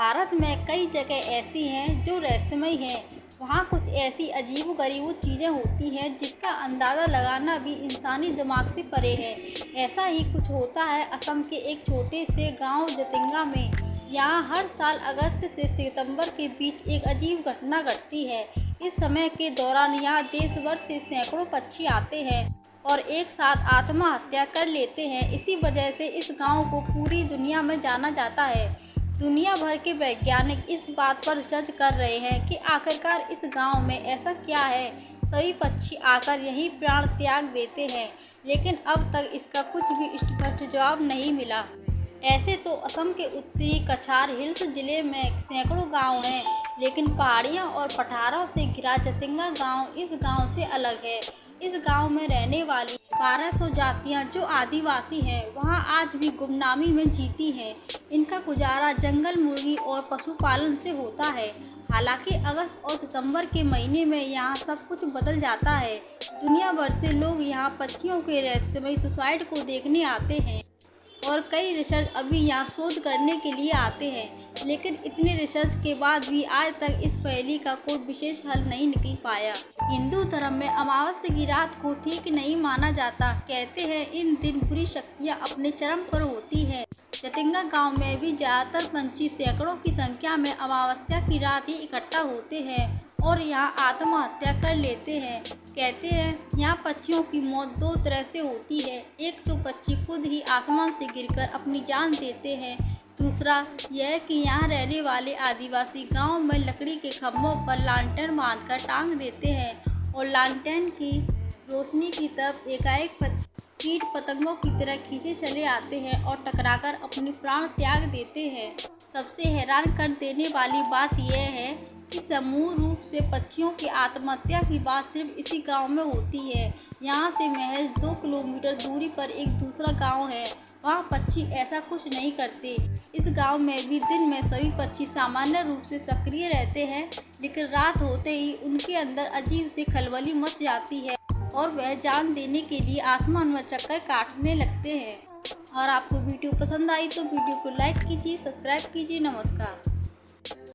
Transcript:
भारत में कई जगह ऐसी हैं जो रहस्यमयी हैं। वहाँ कुछ ऐसी अजीबो-गरीब चीज़ें होती हैं जिसका अंदाज़ा लगाना भी इंसानी दिमाग से परे है। ऐसा ही कुछ होता है असम के एक छोटे से गांव जतिंगा में। यहाँ हर साल अगस्त से सितंबर के बीच एक अजीब घटना घटती है। इस समय के दौरान यहाँ देश भर से सैकड़ों पक्षी आते हैं और एक साथ आत्महत्या कर लेते हैं। इसी वजह से इस गांव को पूरी दुनिया में जाना जाता है। दुनिया भर के वैज्ञानिक इस बात पर रिसर्च कर रहे हैं कि आखिरकार इस गांव में ऐसा क्या है। सभी पक्षी आकर यहीं प्राण त्याग देते हैं, लेकिन अब तक इसका कुछ भी स्पष्ट जवाब नहीं मिला। ऐसे तो असम के उत्तरी कछार हिल्स जिले में सैकड़ों गांव हैं, लेकिन पहाड़ियां और पठारों से घिरा जतिंगा गांव इस गांव से अलग है। इस गांव में रहने वाली 1200 जातियां जो आदिवासी हैं, वहां आज भी गुमनामी में जीती हैं। इनका गुजारा जंगल मुर्गी और पशुपालन से होता है। हालांकि अगस्त और सितंबर के महीने में यहाँ सब कुछ बदल जाता है। दुनिया भर से लोग यहाँ पक्षियों के रहस्यमयी सुसाइड को देखने आते हैं और कई रिसर्च अभी यहाँ शोध करने के लिए आते हैं, लेकिन इतने रिसर्च के बाद भी आज तक इस पहेली का कोई विशेष हल नहीं निकल पाया। हिंदू धर्म में अमावस्या की रात को ठीक नहीं माना जाता। कहते हैं इन दिन बुरी शक्तियाँ अपने चरम पर होती हैं। जतिंगा गांव में भी ज़्यादातर पंछी सैकड़ों की संख्या में अमावस्या की रात ही इकट्ठा होते हैं और यहाँ आत्महत्या कर लेते हैं। कहते हैं यहाँ पक्षियों की मौत दो तरह से होती है। एक तो पक्षी खुद ही आसमान से गिरकर अपनी जान देते हैं। दूसरा यह कि यहाँ रहने वाले आदिवासी गांव में लकड़ी के खम्भों पर लालटेन बांधकर टांग देते हैं और लालटेन की रोशनी की तरफ एकाएक पक्षी कीट पतंगों की तरह खींचे चले आते हैं और टकराकर अपने प्राण त्याग देते हैं। सबसे हैरान कर देने वाली बात यह है कि समूह रूप से पक्षियों की आत्महत्या की बात सिर्फ इसी गांव में होती है। यहाँ से महज 2 किलोमीटर दूरी पर एक दूसरा गांव है, वहाँ पक्षी ऐसा कुछ नहीं करते। इस गांव में भी दिन में सभी पक्षी सामान्य रूप से सक्रिय रहते हैं, लेकिन रात होते ही उनके अंदर अजीब सी खलबली मच जाती है और वह जान देने के लिए आसमान में चक्कर काटने लगते हैं। और आपको वीडियो पसंद आई तो वीडियो को लाइक कीजिए, सब्सक्राइब कीजिए। नमस्कार।